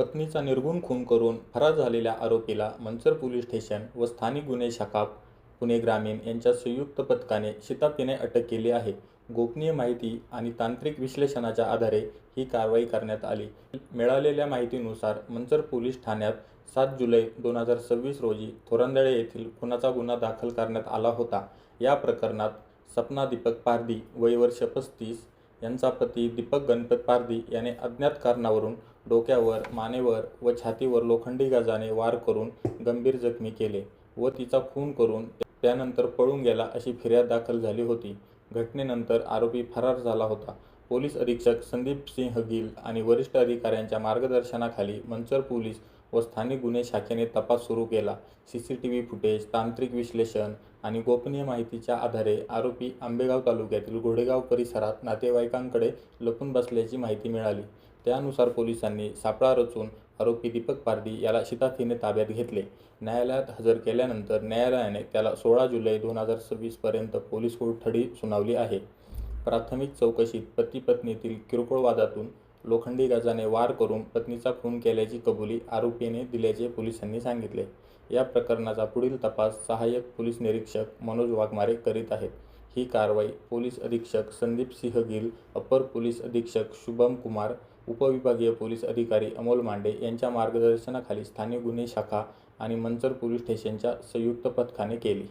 पत्नीचा निर्घृण खून करून फरार झालेल्या आरोपीला मंचर पोलीस स्टेशन व स्थानिक गुन्हे शाखा पुणे ग्रामीण यांच्या संयुक्त पथकाने शिताफीने अटक केली आहे. गोपनीय माहिती आणि तांत्रिक विश्लेषणाच्या आधारे ही कारवाई करण्यात आली. मिळालेल्या माहितीनुसार मंचर पोलीस ठाण्यात 7 जुलै 2026 रोजी थोरांदळे येथील खुनाचा गुन्हा दाखल करण्यात आला होता. या प्रकरणात सपना दीपक पारधी वय वर्ष 35 यांचा पती दीपक गणपत पारधी याने अज्ञात कारणावरून डोक्यावर, मानेवर व छातीवर लोखंडी गाजाने वार करून गंभीर जखमी केले व तिचा खून करून त्यानंतर पळून गेला अशी फिर्याद दाखल झाली होती. घटनेनंतर आरोपी फरार झाला होता. पोलीस अधीक्षक संदीप सिंह गिल आणि वरिष्ठ अधिकाऱ्यांच्या मार्गदर्शनाखाली मंचर पोलीस व स्थानिक गुन्हे शाखेने तपास सुरू केला. सीसीटीव्ही फुटेज, तांत्रिक विश्लेषण आणि गोपनीय माहितीच्या आधारे आरोपी आंबेगाव तालुक्यातील घोडेगाव परिसरात नातेवाईकांकडे लपून बसल्याची माहिती मिळाली. त्यानुसार पोलिसांनी सापळा रचून आरोपी दीपक पारधी याला शिताफीने ताब्यात घेतले. न्यायालयात हजर केल्यानंतर न्यायालयाने त्याला 16 जुलै 2026 पर्यंत पोलीस कोठडी सुनावली आहे. प्राथमिक चौकशीत पती-पत्नीतील किरकोळ वादातून लोखंडी गाजाने वार करून पत्नीचा खून केल्याची कबुली आरोपीने दिल्याचे पोलिसांनी सांगितले. या प्रकरणाचा पुढील तपास सहाय्यक पोलीस निरीक्षक मनोज वाघमारे करीत आहेत. ही कारवाई पोलीस अधीक्षक संदीप सिंह गिल, अपर पोलीस अधीक्षक शुभम कुमार, उपविभागीय पोलीस अधिकारी अमोल मांडे यांच्या मार्गदर्शनाखाली स्थानिक गुन्हे शाखा आणि मंचर पोलीस स्टेशनच्या संयुक्त पथकाने केली.